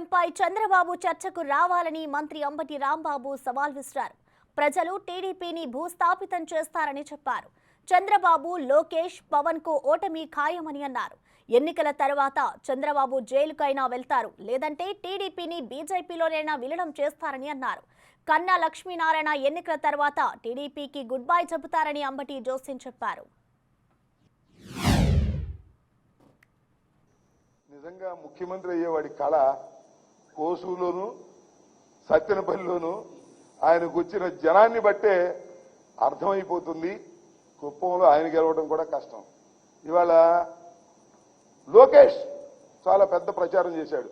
పోలవరంపై చంద్రబాబు చర్చకు రావాలని మంత్రి అంబటి రాంబాబు సవాల్ విసిరారు. ప్రజలు టీడీపీని భూస్థాపితం చేస్తారని చెప్పారు. చంద్రబాబు, లోకేష్, పవన్ కు ఓటమి ఖాయమని అన్నారు. ఎన్నికల తర్వాత చంద్రబాబు జైలుకైనా వెళ్తారు, లేదంటే టీడీపీని బీజేపీలోనైనా విలీనం చేస్తారని అన్నారు. కన్నా లక్ష్మీనారాయణ ఎన్నికల తర్వాత టీడీపీకి గుడ్ బై చెబుతారని అంబటి జోస్యం చెప్పారు. నిజంగా ముఖ్యమంత్రి అయ్యేవాడి కళ కోసూలోను సత్తెనపల్లిలోను ఆయనకు వచ్చిన జనాన్ని బట్టే అర్థమైపోతుంది. కుప్పంలో ఆయన గెలవడం కూడా కష్టం. ఇవాళ లోకేష్ చాలా పెద్ద ప్రచారం చేశాడు,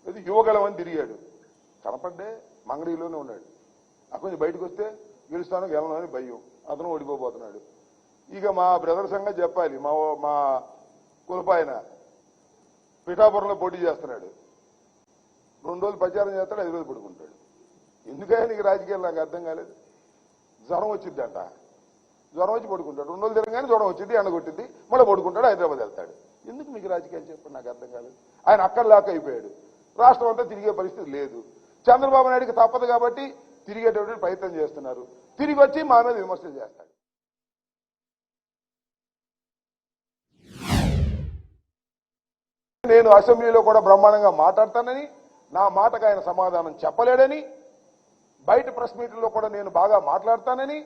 ఇది యువగలమని తిరిగాడు, కనపడ్డే మంగళీలోనే ఉన్నాడు. అక్కడ బయటకు వస్తే గెలుస్తాను గెలవను అని భయం, అతను ఓడిపోబోతున్నాడు. ఇక మా బ్రదర్ సంగతి చెప్పాలి. మా కులపాయన పిఠాపురంలో పోటీ చేస్తున్నాడు. 2 రోజులు ప్రచారం చేస్తాడు, 5 రోజులు పడుకుంటాడు. ఎందుకైనా నీకు రాజకీయాలు నాకు అర్థం కాలేదు. జ్వరం వచ్చిందంట, జ్వరం వచ్చి పడుకుంటాడు. 2 రోజులు తిరగగానే జ్వరం వచ్చింది, ఎండగొట్టింది, మళ్ళీ పడుకుంటాడు, హైదరాబాద్ వెళ్తాడు. ఎందుకు మీకు రాజకీయాలు చెప్పండి, నాకు అర్థం కాలేదు. ఆయన అక్కడ లాక్ అయిపోయాడు. రాష్ట్రం అంతా తిరిగే పరిస్థితి లేదు. చంద్రబాబు నాయుడికి తప్పదు కాబట్టి తిరిగేటటువంటి ప్రయత్నం చేస్తున్నారు. తిరిగి వచ్చి మా మీద విమర్శలు చేస్తాడు. నేను అసెంబ్లీలో కూడా బ్రహ్మాండంగా మాట్లాడతానని, నా మాటకు ఆయన సమాధానం చెప్పలేడని, బయట ప్రెస్ మీట్లో కూడా నేను బాగా మాట్లాడతానని,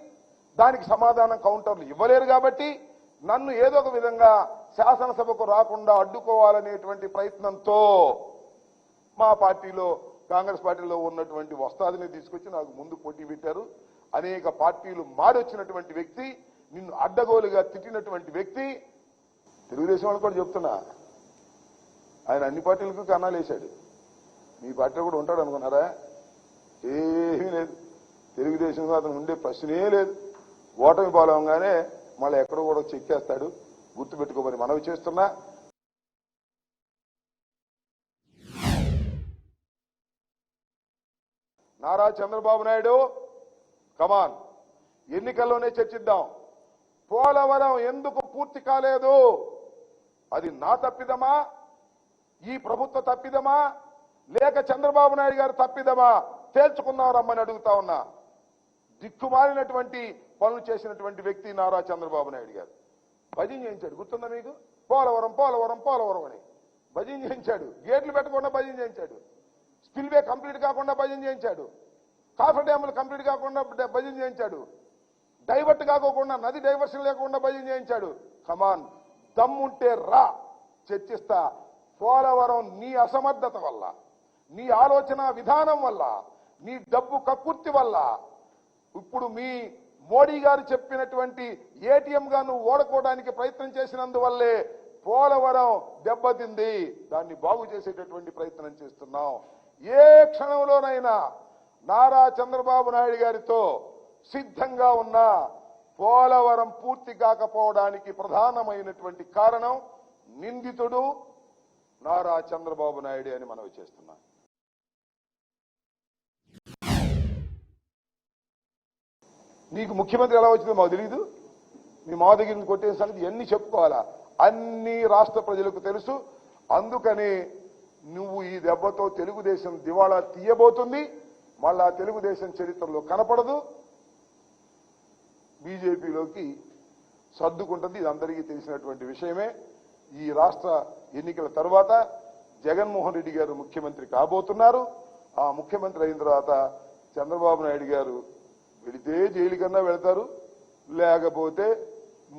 దానికి సమాధానం కౌంటర్లు ఇవ్వలేరు కాబట్టి నన్ను ఏదో ఒక విధంగా శాసనసభకు రాకుండా అడ్డుకోవాలనేటువంటి ప్రయత్నంతో మా పార్టీలో, కాంగ్రెస్ పార్టీలో ఉన్నటువంటి వస్తాదిని తీసుకొచ్చి నాకు ముందు పోటీ పెట్టారు. అనేక పార్టీలు మారొచ్చినటువంటి వ్యక్తి, నిన్ను అడ్డగోలుగా తిట్టినటువంటి వ్యక్తి. తెలుగుదేశం వాళ్ళు కూడా చెప్తున్నా, ఆయన అన్ని పార్టీలకు కన్నాలు వేశాడు. మీ పార్టీలో కూడా ఉంటాడు అనుకున్నారా? ఏమీ లేదు. తెలుగుదేశంలో అతను ఉండే ప్రశ్నే లేదు. ఓటమి పాలవగానే మళ్ళీ ఎక్కడో కూడా చెక్కేస్తాడు. గుర్తుపెట్టుకోమని మనవి చేస్తున్నా. నారా చంద్రబాబు నాయుడు, కమాన్, ఎన్నికల్లోనే చర్చిద్దాం. పోలవరం ఎందుకు పూర్తి కాలేదు? అది నా తప్పిదమా, ఈ ప్రభుత్వ తప్పిదమా, లేక చంద్రబాబు నాయుడు గారు తప్పిదమా? తేల్చుకుందాం రమ్మని అడుగుతా ఉన్నా. దిక్కుమాలినటువంటి పనులు చేసినటువంటి వ్యక్తి నారా చంద్రబాబు నాయుడు గారు. భజన చేయించాడు, గుర్తుందా మీకు? పోలవరం పోలవరం పోలవరం అని భజన చేయించాడు. గేట్లు పెట్టకుండా భజన చేయించాడు. స్పిల్వే కంప్లీట్ కాకుండా భజన చేయించాడు. కాఫర్ డ్యాములు కంప్లీట్ కాకుండా భజన చేయించాడు. డైవర్ట్ కాకోకుండా, నది డైవర్షన్ లేకుండా భజన చేయించాడు. కమాన్, దమ్ముంటే రా, చర్చిస్తా. పోలవరం నీ అసమర్థత వల్ల, నీ ఆలోచన విధానం వల్ల, నీ డబ్బు కక్కుర్తి వల్ల, ఇప్పుడు మీ మోడీ గారు చెప్పినటువంటి ఏటీఎం గా నువ్వు ఓడుకోవడానికి ప్రయత్నం చేసినందువల్లే పోలవరం దెబ్బతింది. దాన్ని బాగు చేసేటటువంటి ప్రయత్నం చేస్తున్నాం. ఏ క్షణంలోనైనా నారా చంద్రబాబు నాయుడు గారితో సిద్ధంగా ఉన్న పోలవరం పూర్తి కాకపోవడానికి ప్రధానమైనటువంటి కారణం నిందితుడు నారా చంద్రబాబు నాయుడు అని మనవి చేస్తున్నాం. నీకు ముఖ్యమంత్రి ఎలా వచ్చిందో మాకు తెలియదు. మీ మా దగ్గర నుంచి కొట్టే సంగతి ఎన్ని చెప్పుకోవాలా? అన్ని రాష్ట్ర ప్రజలకు తెలుసు. అందుకని నువ్వు ఈ దెబ్బతో తెలుగుదేశం దివాళా తీయబోతుంది. మళ్ళా తెలుగుదేశం చరిత్రలో కనపడదు, బీజేపీలోకి సర్దుకుంటుంది. ఇది అందరికీ తెలిసినటువంటి విషయమే. ఈ రాష్ట్ర ఎన్నికల తర్వాత జగన్మోహన్ రెడ్డి గారు ముఖ్యమంత్రి కాబోతున్నారు. ఆ ముఖ్యమంత్రి అయిన తర్వాత చంద్రబాబు నాయుడు గారు వెళితే జైలు కన్నా వెళతారు, లేకపోతే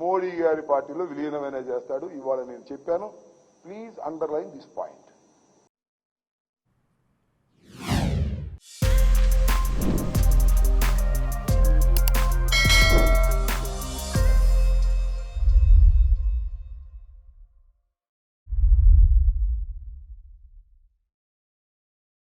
మోడీ గారి పార్టీలో విలీనమైనా చేస్తాడు. ఇవాళ నేను చెప్పాను. Please underline this point.